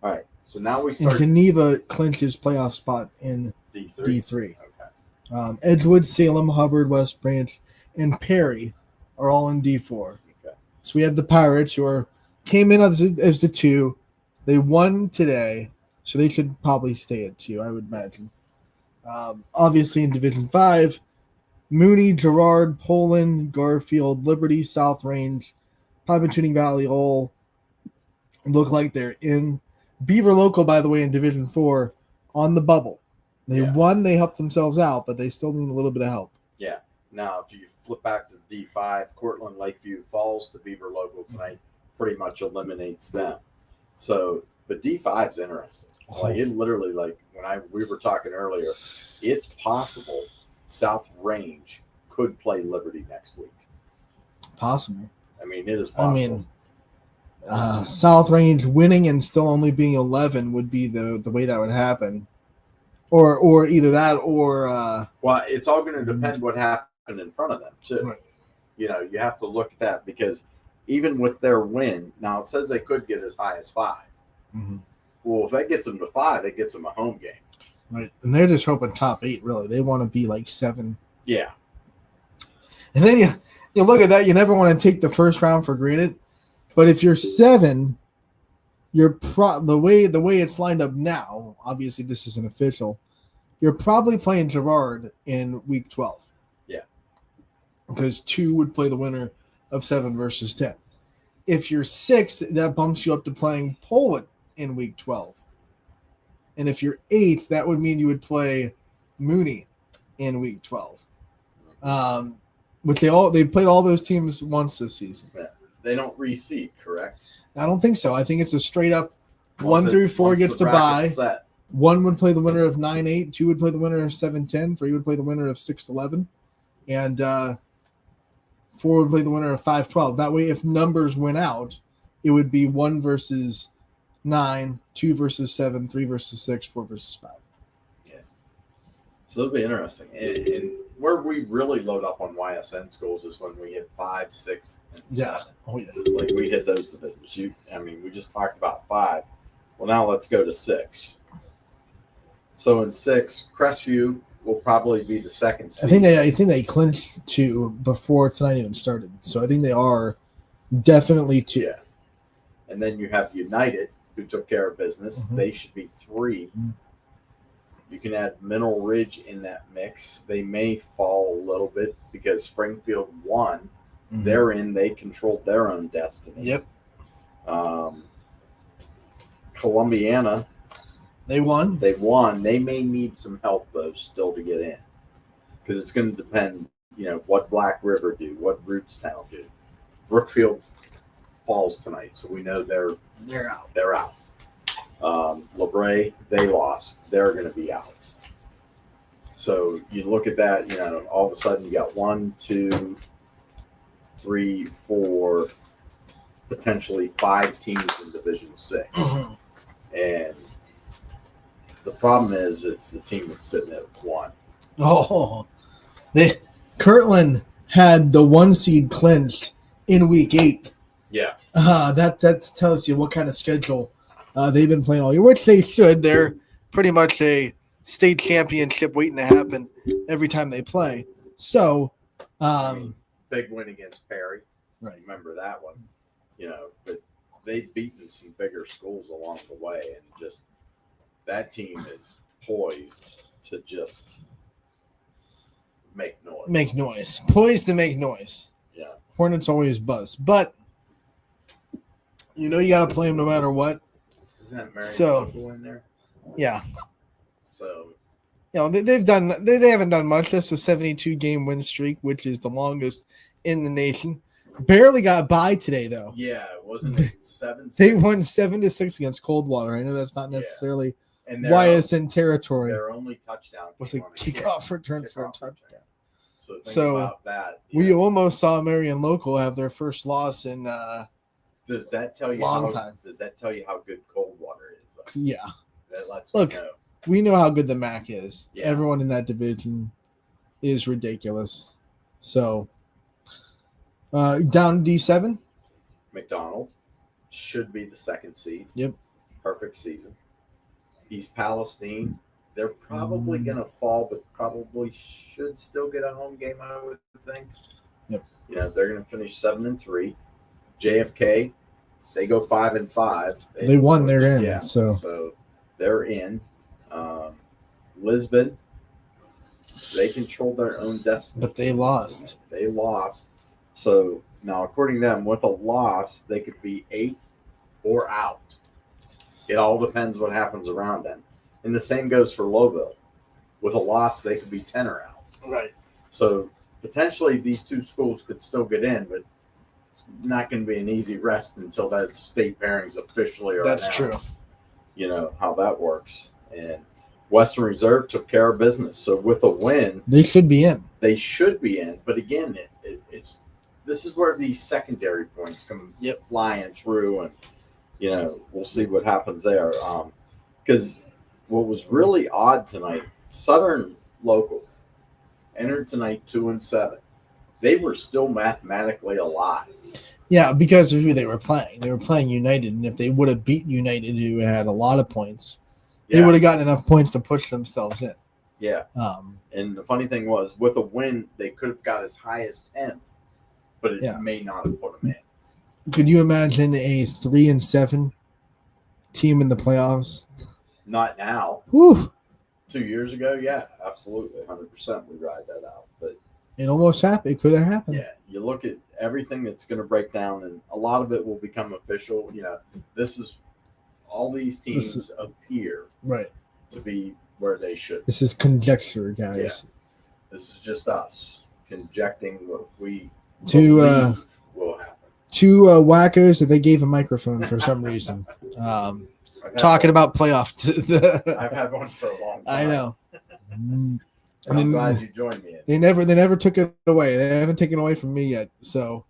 All right. So now we start. And Geneva clinches playoff spot in D3. Okay. Edgewood, Salem, Hubbard, West Branch, and Perry are all in D4. Okay. So we have the Pirates who came in as the 2. They won today, so they should probably stay at 2, I would imagine. Obviously in Division 5, Mooney, Girard, Poland, Garfield, Liberty, South Range, Pymatuning Valley all look like they're in. Beaver Local, by the way, in Division 4 on the bubble. They won, they helped themselves out, but they still need a little bit of help. Yeah. Now, if you flip back to D5, Cortland, Lakeview falls to Beaver Local tonight, pretty much eliminates them. So, but D5 is interesting. Like it literally, like when we were talking earlier, it's possible South Range could play Liberty next week. Possible. I mean, it is possible. I mean, South Range winning and still only being 11 would be the way that would happen. Or either that or well, it's all going to depend what happened in front of them too. Right. You have to look at that because even with their win, now it says they could get as high as 5. Mm-hmm. Well, if that gets them to 5, it gets them a home game. Right, and they're just hoping top 8. Really, they want to be like 7. Yeah, and then you look at that. You never want to take the first round for granted, but if you're 7, you're the way it's lined up now. Obviously, this isn't official, you're probably playing Girard in week 12. Yeah. Because 2 would play the winner of 7 versus 10. If you're 6, that bumps you up to playing Poland in week 12. And if you're 8, that would mean you would play Mooney in week 12. Which they played all those teams once this season. Yeah. They don't reseed, correct? I don't think so. I think it's a straight up 1 through 4 gets to bye. Set. 1 would play the winner of 9-8. 2 would play the winner of 7-10. 3 would play the winner of 6-11. And 4 would play the winner of 5-12. That way, if numbers went out, it would be 1 versus 9, 2 versus 7, 3 versus 6, 4 versus 5. Yeah. So it'll be interesting. And where we really load up on YSN schools is when we hit 5, 6, and 7. Oh, yeah. Like we hit those divisions. We just talked about 5. Well, now let's go to 6. So in 6, Crestview will probably be the second seed. I think they clinched 2 before tonight even started. So I think they are definitely 2. Yeah. And then you have United, who took care of business. Mm-hmm. They should be 3. Mm-hmm. You can add Mineral Ridge in that mix. They may fall a little bit because Springfield won. Mm-hmm. They're in. They controlled their own destiny. Yep. Columbiana. They won. They won. They may need some help, though, still to get in. Because it's going to depend, what Black River do, what Rootstown do. Brookfield falls tonight, so we know they're out. They're out. LeBray, they lost. They're going to be out. So you look at that, all of a sudden you got 1, 2, 3, 4, potentially 5 teams in Division 6. Mm-hmm. And the problem is it's the team that's sitting at 1. Oh, Kirtland had the 1 seed clinched in week 8. Yeah. That tells you what kind of schedule they've been playing all year, which they should. They're pretty much a state championship waiting to happen every time they play. So, big win against Perry. Right. Remember that one. But they've beaten some bigger schools along the way, and just that team is poised to just make noise. Poised to make noise. Yeah. Hornets always buzz, but you got to play them no matter what. Isn't that Marion So, in there? Yeah. So, they haven't done much. That's a 72-game win streak, which is the longest in the nation. Barely got by today, though. yeah, wasn't it 7-6? They won 7-6 against Coldwater. I know that's not necessarily and YSN territory. Their only touchdown was a kickoff return for a touchdown. So about that. We almost saw Marion Local have their first loss in does that tell you long how, time. Does that tell you how good Coldwater is? Yeah. That lets Look, me know. we know how good the MAC is. Yeah. Everyone in that division is ridiculous. So, down D7. McDonald should be the second seed. Yep. Perfect season. East Palestine, they're probably going to fall, but probably should still get a home game, I would think. Yep. They're going to finish 7-3. JFK, they go 5-5. They won. They're in. Yeah. So they're in. Lisbon, they control their own destiny. But they lost. They lost. So now, according to them, with a loss, they could be 8th or out. It all depends what happens around them. And the same goes for Lowville. With a loss, they could be 10 or out. Right. So potentially these 2 schools could still get in, but it's not going to be an easy rest until that state pairings officially are That's announced. True. How that works. And Western Reserve took care of business. So with a win, they should be in. They should be in. But again, this is where these secondary points come flying through, and we'll see what happens there. Because what was really odd tonight, Southern Local entered tonight 2-7. They were still mathematically alive. Yeah, because of who they were playing. They were playing United, and if they would have beaten United, who had a lot of points, they would have gotten enough points to push themselves in. Yeah. And the funny thing was, with a win, they could have got as high as 10th, but it may not have put them in. Could you imagine a 3-7 team in the playoffs? Not now. Whew. 2 years ago, yeah, absolutely, 100%. We ride that out, but It almost happened. It could have happened. yeah, you look at everything that's going to break down, and a lot of it will become official. This is all these teams appear Right. to be where they should. This is conjecture, guys. This is just us conjecting what we Two believe will happen. wackos that they gave a microphone for some reason. Talking about playoff. I've had one for a long time. I know. And I'm glad you joined me. They never took it away. They haven't taken it away from me yet. So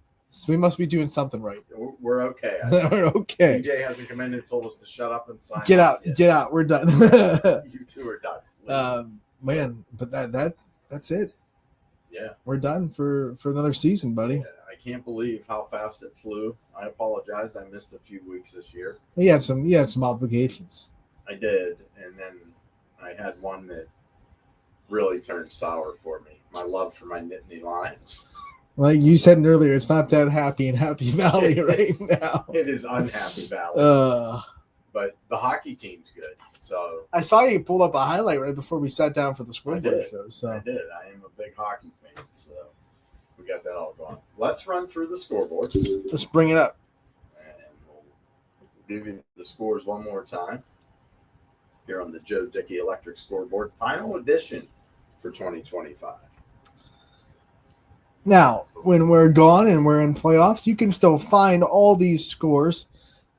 we must be doing something right. We're okay. We're okay. DJ hasn't come in and told us to shut up and sign. Get off out. yet. Get out. We're done. You two are done. Man, but that's it. Yeah. We're done for another season, buddy. Yeah, I can't believe how fast it flew. I apologize. I missed a few weeks this year. You had some obligations. I did, and then I had one that really turned sour for me. My love for my Nittany Lions. Like you said earlier, it's not that happy in Happy Valley right now. It is unhappy valley. But the hockey team's good. So I saw you pull up a highlight right before we sat down for the I Scoreboard did. show. So I did. I am a big hockey fan. So we got that all going. Let's run through the scoreboard. let's bring it up. And we'll give you the scores one more time here on the Joe Dickey Electric Scoreboard, final edition for 2025. Now, when we're gone and we're in playoffs, you can still find all these scores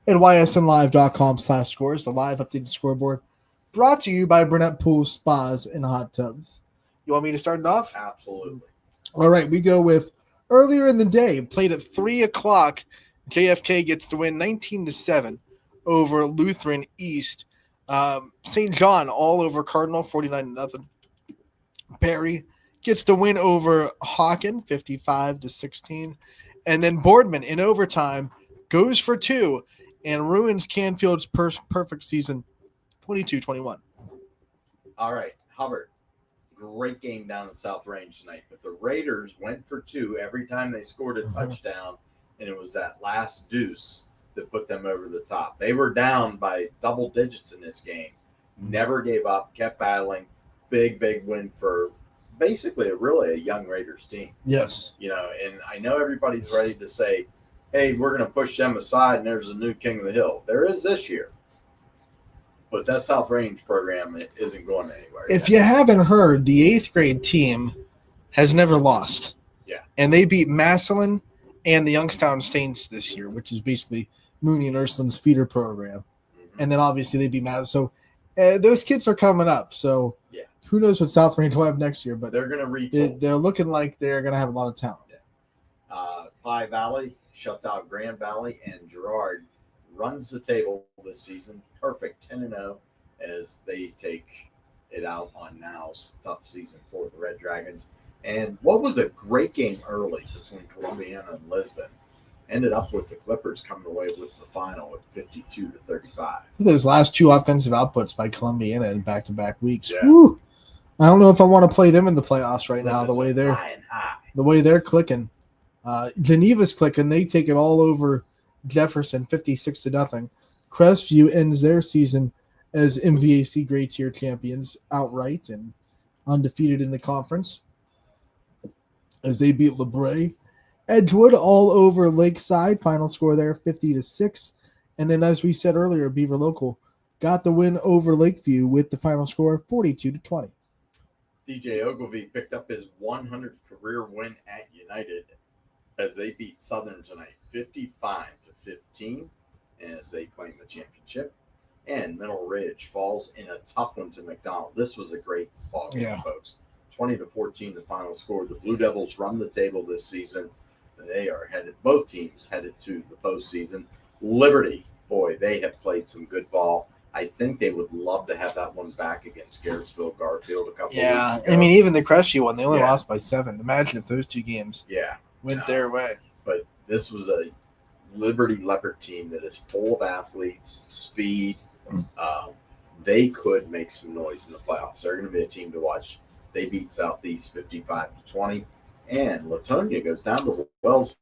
at ysnlive.com/scores, the live updated scoreboard, brought to you by Burnett Pools, Spas, and Hot Tubs. You want me to start it off? Absolutely. All right, we go with earlier in the day, played at 3 o'clock. JFK gets to win 19-7 over Lutheran East. St. John all over Cardinal, 49-0. Perry gets the win over Hawken, 55-16. And then Boardman in overtime goes for 2 and ruins Canfield's perfect season, 22-21. All right, Hubbard. Great game down in South Range tonight. But the Raiders went for 2 every time they scored a touchdown, and it was that last deuce that put them over the top. They were down by double digits in this game. Never gave up, kept battling. Big win for basically a young Raiders team. Yes. And I know everybody's ready to say, hey, we're going to push them aside and there's a new king of the hill. There is this year. But that South Range program isn't going anywhere. If you haven't heard, the 8th grade team has never lost. Yeah. And they beat Massillon and the Youngstown Saints this year, which is basically Mooney and Ursuline's feeder program. Mm-hmm. And then obviously they beat Massillon. So those kids are coming up. So yeah. Who knows what South Range will have next year, but they're going to retool. They're looking like they're going to have a lot of talent. Yeah. Pie Valley shuts out Grand Valley, and Girard runs the table this season. Perfect 10-0 as they take it out on Now's tough season for the Red Dragons. And what was a great game early between Columbiana and Lisbon ended up with the Clippers coming away with the final at 52-35. Those last 2 offensive outputs by Columbiana in back-to-back weeks. Yeah. Woo! I don't know if I want to play them in the playoffs right now. The way they're clicking, Geneva's clicking. They take it all over Jefferson, 56-0. Crestview ends their season as MVAC Grade Tier champions outright and undefeated in the conference as they beat LeBray. Edgewood all over Lakeside. Final score there, 50-6. And then, as we said earlier, Beaver Local got the win over Lakeview with the final score, 42-20. DJ Ogilvie picked up his 100th career win at United as they beat Southern tonight, 55-15, as they claim the championship. And Middle Ridge falls in a tough one to McDonald. This was a great ball game, folks. 20-14, the final score. The Blue Devils run the table this season. They are headed, both teams headed to the postseason. Liberty, boy, they have played some good ball. I think they would love to have that one back against Garrettsville Garfield a couple weeks ago. I mean, even the Crestview one, they only lost by 7. Imagine if those 2 games went their way. But this was a Liberty Leopard team that is full of athletes, speed. They could make some noise in the playoffs. They're going to be a team to watch. They beat Southeast 55-20. And Latonia goes down to Wellsville.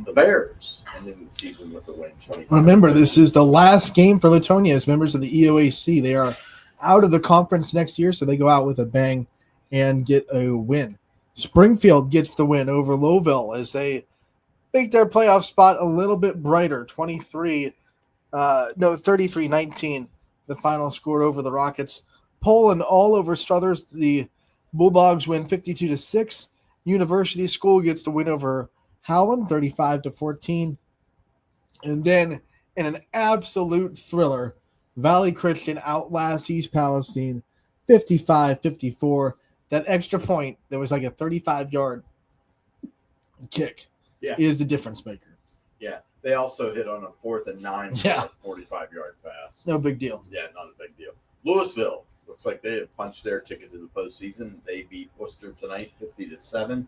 The Bears ending the season with a win, 20. Remember, this is the last game for Latonia as members of the EOAC. They are out of the conference next year, so they go out with a bang and get a win. Springfield gets the win over Lowville as they make their playoff spot a little bit brighter. 33-19, the final score over the Rockets. Poland all over Struthers. The Bulldogs win 52-6. University School gets the win over Howland, 35-14. And then in an absolute thriller, Valley Christian outlasts East Palestine 55-54. That extra point, that was like a 35-yard kick, is the difference maker. Yeah. They also hit on a 4th and 9 for a 45-yard pass. No big deal. Yeah, not a big deal. Louisville looks like they have punched their ticket to the postseason. They beat Worcester tonight 50-7.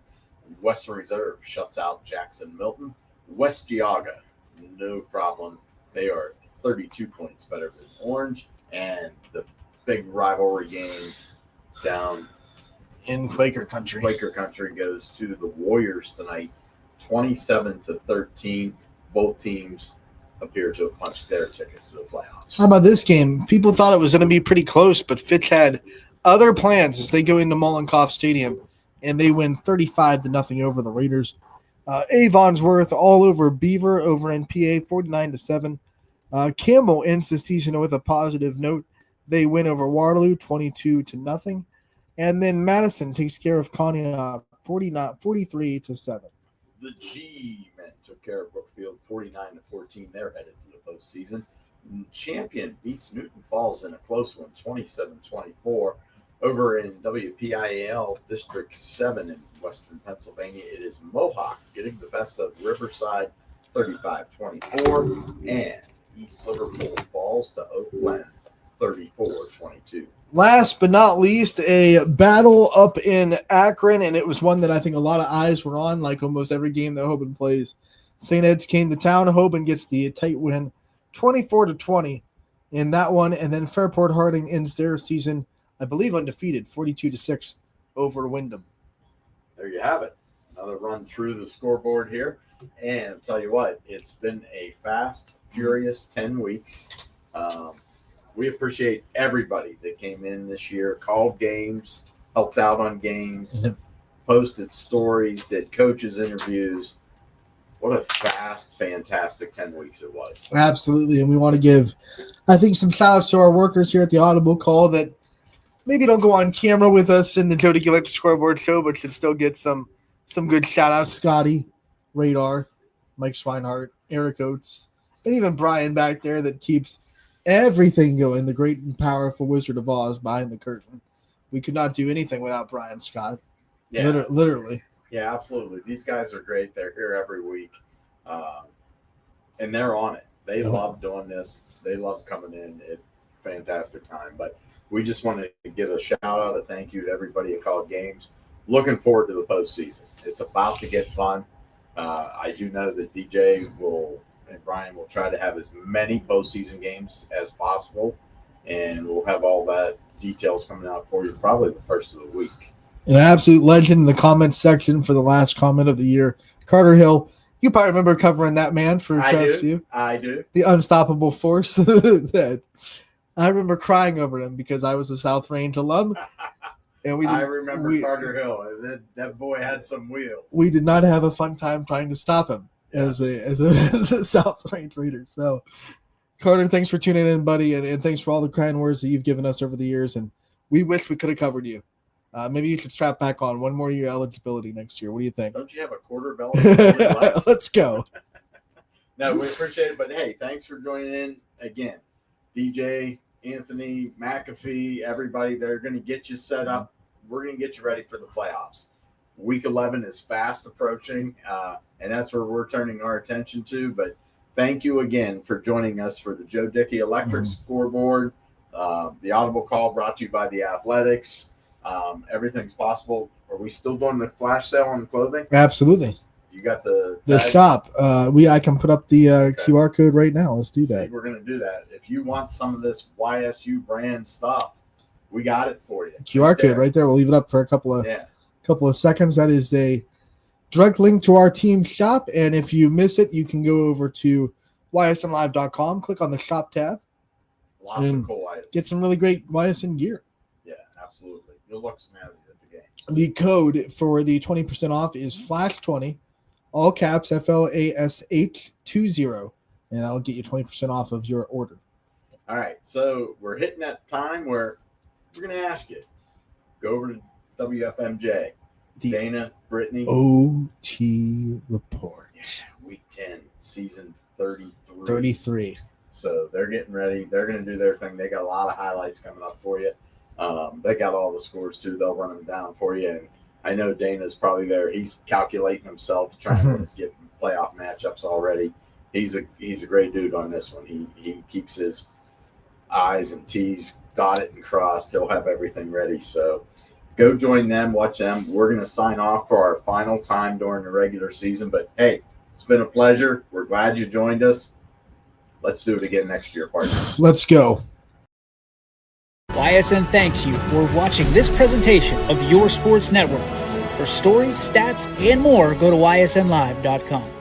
Western Reserve shuts out Jackson Milton. West Geauga, no problem. They are 32 points better than Orange. And the big rivalry game down in Quaker Country. Quaker Country goes to the Warriors tonight, 27-13. Both teams appear to have punched their tickets to the playoffs. How about this game? People thought it was going to be pretty close, but Fitch had other plans as they go into Mollenkopf Stadium, and they win 35-0 over the Raiders. Avonsworth all over Beaver over NPA, 49-7. Campbell ends the season with a positive note. They win over Waterloo, 22-0. And then Madison takes care of Conneaut, 43-7. The G men took care of Brookfield, 49-14. They're headed to the postseason. Champion beats Newton Falls in a close one, 27-24. Over in WPIAL District 7 in Western Pennsylvania, it is Mohawk getting the best of Riverside, 35-24. And East Liverpool falls to Oak Glen, 34-22. Last but not least, a battle up in Akron, and it was one that I think a lot of eyes were on, like almost every game that Hoban plays. St. Ed's came to town. Hoban gets the tight win, 24-20 in that one, and then Fairport Harding ends their season, I believe, undefeated, 42-6 over Wyndham. There you have it. Another run through the scoreboard here. And I'll tell you what, it's been a fast, furious 10 weeks. We appreciate everybody that came in this year, called games, helped out on games, posted stories, did coaches' interviews. What a fast, fantastic 10 weeks it was. Absolutely. And we want to give, I think, some shout outs to our workers here at the Audible Call that maybe don't go on camera with us in the Joe Dickey Electric Scoreboard show, but should still get some good shout outs. Scotty, Radar, Mike Schweinhart, Eric Oates, and even Brian back there that keeps everything going, the great and powerful Wizard of Oz behind the curtain. We could not do anything without Brian Scott. Yeah. Literally. Yeah, absolutely. These guys are great. They're here every week. And they're on it. They love doing this. They love coming in. It's a fantastic time. But we just wanted to give a shout out, a thank you to everybody who called games. Looking forward to the postseason. It's about to get fun. I do know that DJ and Brian will try to have as many postseason games as possible, and we'll have all that details coming out for you probably the first of the week. An absolute legend in the comments section for the last comment of the year, Carter Hill. You probably remember covering that man for Crestview. I do. The unstoppable force. That I remember crying over him because I was a South Range alum. And I remember Carter Hill. That boy had some wheels. We did not have a fun time trying to stop him as a South Range reader. So, Carter, thanks for tuning in, buddy, and thanks for all the kind words that you've given us over the years. And we wish we could have covered you. Maybe you should strap back on one more year eligibility next year. What do you think? Don't you have a quarter belt? Let's go. No, we appreciate it. But, hey, thanks for joining in again. DJ, Anthony, McAfee, everybody, they're going to get you set up. We're going to get you ready for the playoffs. Week 11 is fast approaching, and that's where we're turning our attention to. But thank you again for joining us for the Joe Dickey Electric Scoreboard. The Audible Call brought to you by the Athletics. Everything's possible. Are we still doing the flash sale on clothing? Absolutely. You got the shop. I can put up the QR code right now. Let's do that. We're going to do that. If you want some of this YSU brand stuff, we got it for you. QR code right there. We'll leave it up for a couple of seconds. That is a direct link to our team shop. And if you miss it, you can go over to ysnlive.com, click on the shop tab. Lots of cool items. get some really great YSN gear. Yeah, absolutely. You'll look snazzy at the game. The code for the 20% off is FLASH20, all caps FLASH20, and that'll get you 20% off of your order. All right, so we're hitting that time where we're going to ask you, go over to WFMJ, The Dana, Brittany. OT report. Yeah, week 10, season 33. 33. So they're getting ready. They're going to do their thing. They got a lot of highlights coming up for you. They got all the scores, too. They'll run them down for you. And I know Dana's probably there. He's calculating himself, trying to get playoff matchups already. He's a great dude on this one. He keeps his I's and T's dotted and crossed. He'll have everything ready. So go join them, watch them. We're going to sign off for our final time during the regular season. But, hey, it's been a pleasure. We're glad you joined us. Let's do it again next year, partner. Let's go. YSN thanks you for watching this presentation of your sports network. For stories, stats, and more, go to ysnlive.com.